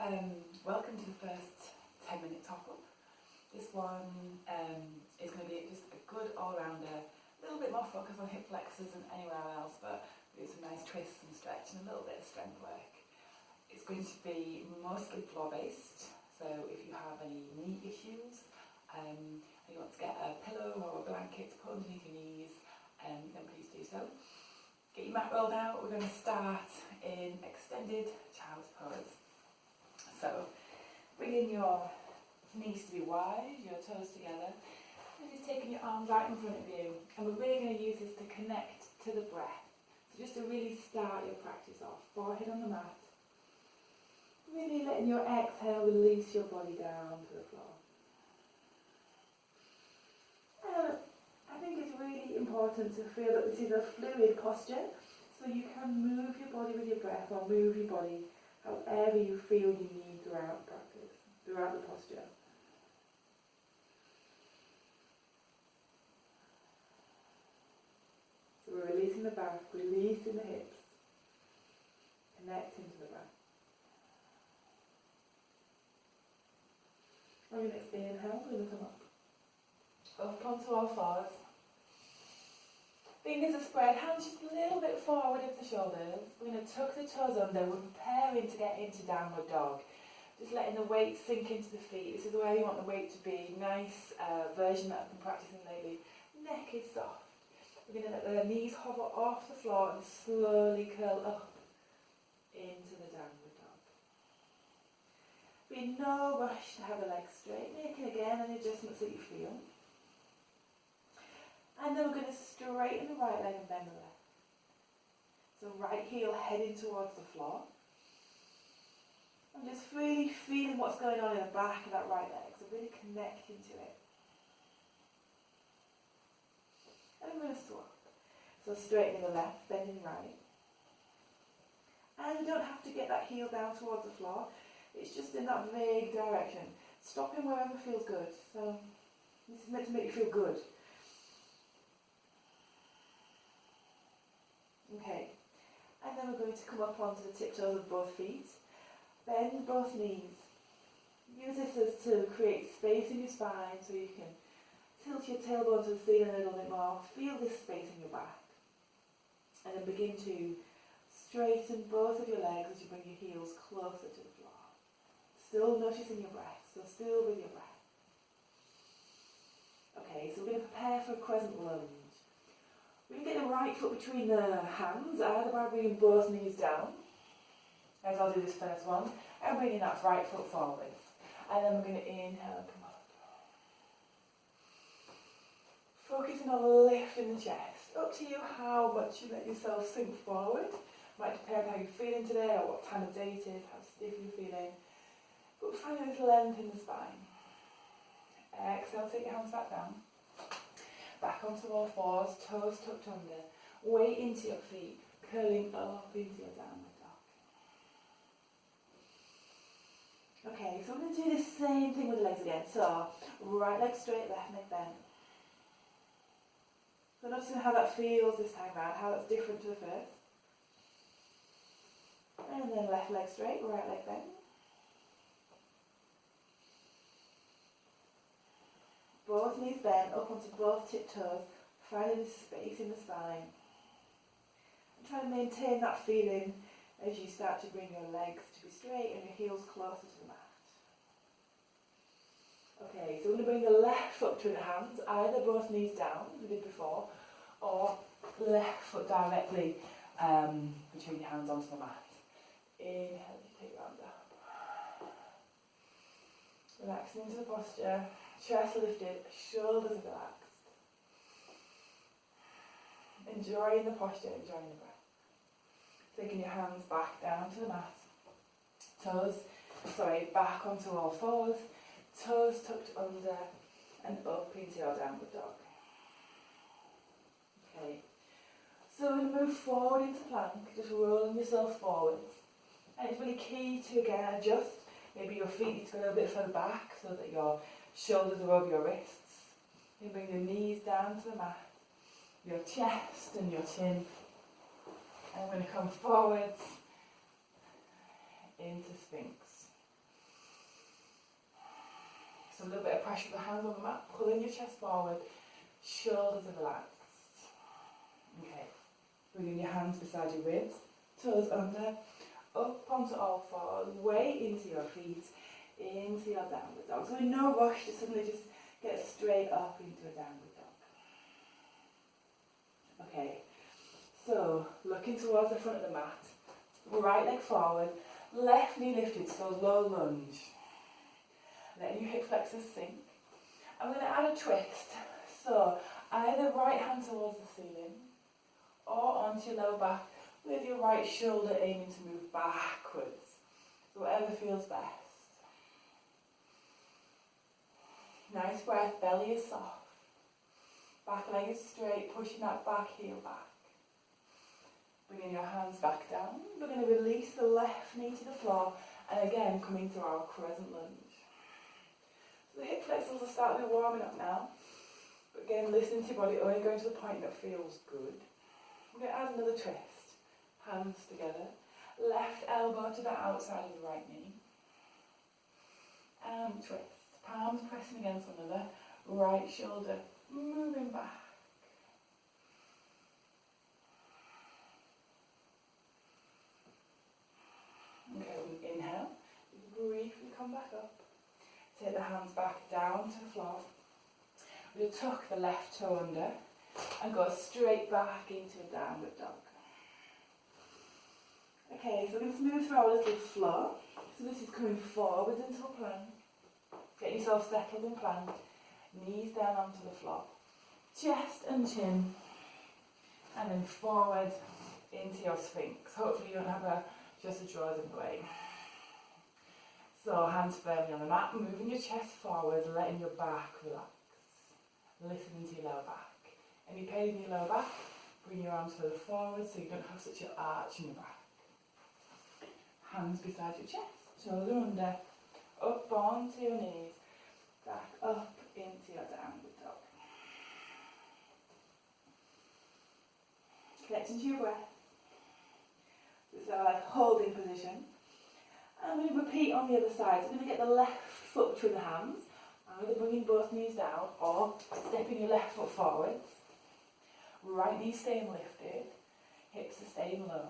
Welcome to the first 10-minute top-up. This one is going to be just a good all-rounder, a little bit more focus on hip flexors than anywhere else, but do some nice twists and stretch and a little bit of strength work. It's going to be mostly floor-based, so if you have any knee issues and you want to get a pillow or a blanket to put underneath your knees, then please do so. Get your mat rolled out. We're going to start in extended child's pose. So, bringing your knees to be wide, your toes together, and just taking your arms right in front of you. And we're really going to use this to connect to the breath. So just to really start your practice off, forehead on the mat. Really letting your exhale release your body down to the floor. I think it's really important to feel that this is a fluid posture, so you can move your body with your breath or move your body however you feel you need throughout practice, throughout the posture. So we're releasing the back, releasing the hips, connecting to the breath. On your next inhale, we're going to come up onto all fours. Fingers are spread, hands just a little bit forward of the shoulders. We're going to tuck the toes under. We're preparing to get into downward dog. Just letting the weight sink into the feet. This is where you want the weight to be. Nice version that I've been practicing lately. Neck is soft. We're going to let the knees hover off the floor and slowly curl up into the downward dog. Be no rush to have the legs straight. Making again any adjustments that you feel. And then we're going to straighten the right leg and bend the left. So right heel heading towards the floor. I'm just really feeling what's going on in the back of that right leg. So really connecting to it. And I'm going to swap. So straightening the left, bending right. And you don't have to get that heel down towards the floor. It's just in that vague direction. Stopping wherever feels good. So this is meant to make you feel good. Okay, and then we're going to come up onto the tiptoes of both feet. Bend both knees. Use this as to create space in your spine so you can tilt your tailbone to the ceiling a little bit more. Feel this space in your back. And then begin to straighten both of your legs as you bring your heels closer to the floor. Still noticing your breath, so still with your breath. Okay, so we're going to prepare for a crescent lunge. We can get the right foot between the hands, either by bringing both knees down, as I'll do this first one, and bringing that right foot forward. And then we're going to inhale and come up. Focusing on lifting the chest. Up to you how much you let yourself sink forward. Might depend how you're feeling today, or what time of day it is, how stiff you're feeling. But find a little length in the spine. Exhale, take your hands back down. Back onto all fours, toes tucked under. Weight into your feet, curling up into your downward dog. Okay, so we're going to do the same thing with the legs again. So, right leg straight, left leg bent. So noticing how that feels this time around, how that's different to the first. And then left leg straight, right leg bent. Both knees bent, up onto both tiptoes, finding this space in the spine. And try to maintain that feeling as you start to bring your legs to be straight and your heels closer to the mat. Okay, so we're going to bring the left foot between the hands, either both knees down, as we did before, or left foot directly between your hands onto the mat. Inhale, take your arms up. Relaxing into the posture. Chest lifted, shoulders relaxed. Enjoying the posture, enjoying the breath. Taking your hands back down to the mat. Back onto all fours. Toes tucked under and up into your downward dog. Okay. So we're going to move forward into plank, just rolling yourself forwards. And it's really key to again adjust. Maybe your feet need to go a little bit further back so that your shoulders are over your wrists. You bring your knees down to the mat, your chest and your chin. And we're going to come forwards into Sphinx. pressure of the hands on the mat, pulling your chest forward, shoulders are relaxed. Okay, bringing your hands beside your ribs, toes under, up onto all fours, weight into your feet, into your downward dog. So in no rush to suddenly just get straight up into a downward dog. Okay, so looking towards the front of the mat, right leg forward, left knee lifted, so low lunge. Letting your hip flexors sink. I'm going to add a twist, so either right hand towards the ceiling or onto your lower back with your right shoulder aiming to move backwards. So whatever feels best. Nice breath, belly is soft. Back leg is straight, pushing that back heel back. Bringing your hands back down. We're going to release the left knee to the floor and again coming to our crescent lunge. So the hip flexors will start to be warming up now. But again, listen to your body, only going to the point that feels good. I'm going to add another twist. Hands together. Left elbow to the outside of the right knee. And twist. Palms pressing against one another. Right shoulder moving back. Okay, we inhale. Briefly come back up. Take the hands back down to the floor. We'll tuck the left toe under and go straight back into a downward dog. Okay, so we're going to move through our little flow. So this is coming forwards into a plank. Get yourself settled in plank. Knees down onto the floor. Chest and chin. And then forward into your sphinx. Hopefully you don't have just the drawers in the way. So hands firmly on the mat, moving your chest forward, letting your back relax. Listening to your lower back. Any pain in your lower back, bring your arms further forward so you don't have such an arch in your back. Hands beside your chest, shoulder under, up onto your knees, back up into your downward dog. Connecting to your breath. This is our holding position. And I'm going to repeat on the other side. So I'm going to get the left foot between the hands, either bringing both knees down or stepping your left foot forwards. Right knee staying lifted, hips are staying low.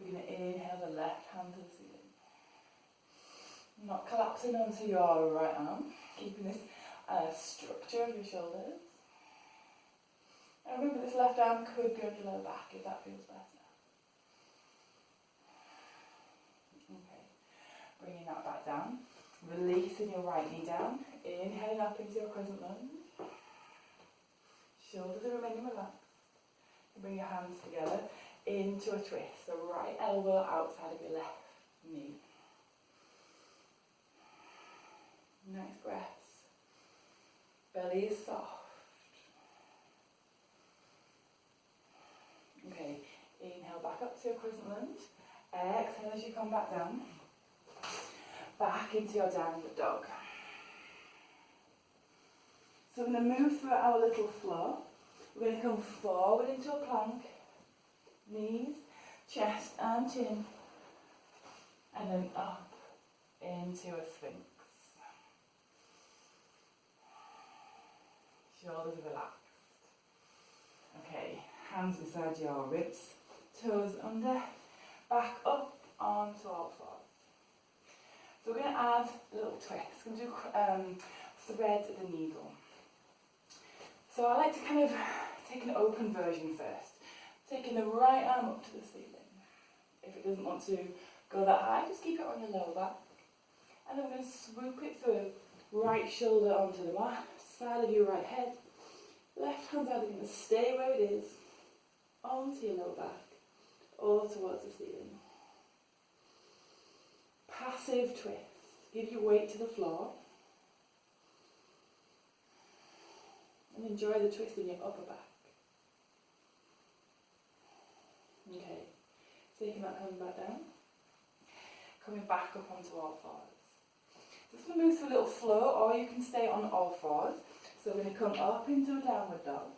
We're going to inhale the left hand to the ceiling. Not collapsing onto your right arm, keeping this structure of your shoulders. And remember, this left arm could be on your lower back if that feels better. Okay, bringing that back down. Releasing your right knee down. Inhaling up into your crescent lunge. Shoulders are remaining relaxed. And bring your hands together into a twist. So right elbow outside of your left knee. Nice breaths. Belly is soft. Okay, inhale back up to your crescent lunge. Exhale as you come back down. Back into your downward dog. So we're going to move through our little flow. We're going to come forward into a plank. Knees, chest and chin. And then up into a sphinx. Shoulders relaxed. Okay, hands beside your ribs. Toes under. Back up onto all fours. So we're going to add a little twist. We're going to do thread the needle. So I like to kind of take an open version first. Taking the right arm up to the ceiling. If it doesn't want to go that high, just keep it on your lower back. And then we're going to swoop it through. Right shoulder onto the mat, side of your right head. Left hand's either going to stay where it is, onto your lower back, or towards the ceiling. Passive twist. Give your weight to the floor. And enjoy the twist in your upper back. Okay, taking that hand back down. Coming back up onto all fours. Just going to move through a little flow, or you can stay on all fours. So we're going to come up into a downward dog.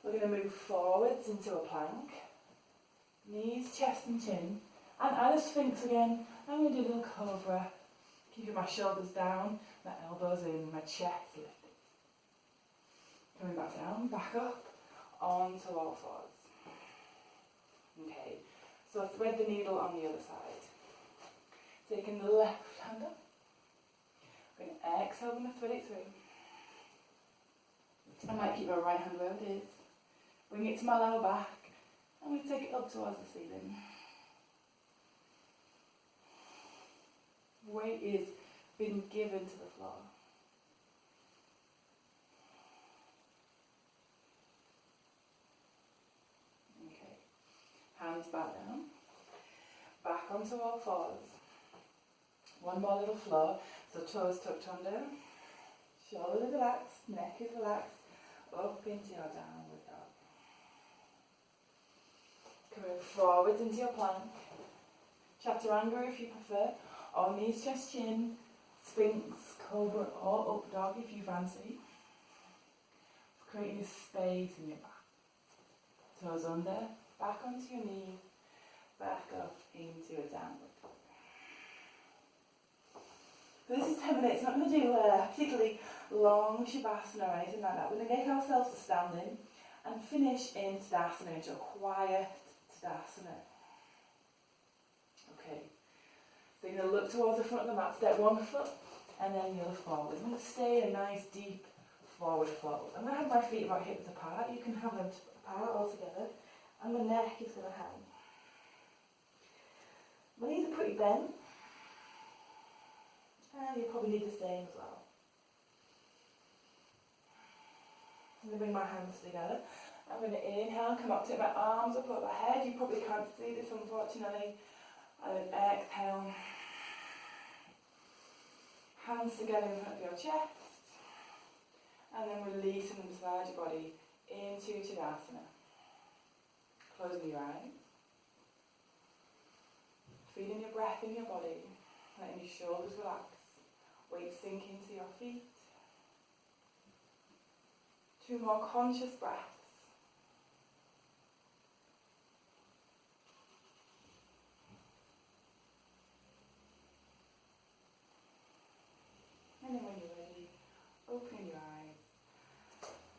We're going to move forwards into a plank. Knees, chest and chin. And add a sphinx again. And we do a little cobra. Keeping my shoulders down, my elbows in, my chest lifted. Coming back down, back up, onto all fours. Okay, so thread the needle on the other side. Taking the left hand up. Going to exhale when I thread it through. I might keep my right hand where it is. Bring it to my lower back, and we take it up towards the ceiling. Weight is being given to the floor. Okay, hands back down, back onto all fours. One more little floor, so toes tucked under, shoulders relaxed, neck is relaxed, up into your downward dog. Coming forwards into your plank, chaturanga if you prefer, or knees, chest, chin, sphinx, cobra, or up dog if you fancy. Creating a space in your back. Toes under, back onto your knees, back up into a downward dog. So this is 10 minutes. Not going to do a particularly long shavasana or anything like that. We're going to get ourselves to standing and finish in Tadasana, into a quiet Tadasana. Okay. So you're going to look towards the front of the mat, step one foot, and then the other forward. I'm going to stay in a nice deep forward fold. I'm going to have my feet about hips apart. You can have them apart all together. And the neck is going to hang. My knees are pretty bent. And you probably need the same as well. I'm going to bring my hands together. I'm going to inhale, come up, take my arms up overhead. You probably can't see this unfortunately. And then exhale. Hands together in front of your chest. And then releasing them inside your body into Tadasana. Closing your eyes. Feeling your breath in your body. Letting your shoulders relax. Weight sink into your feet. 2 more conscious breaths. And then when you're ready, opening your eyes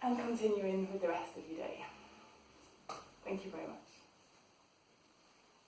and continuing with the rest of your day. Thank you very much.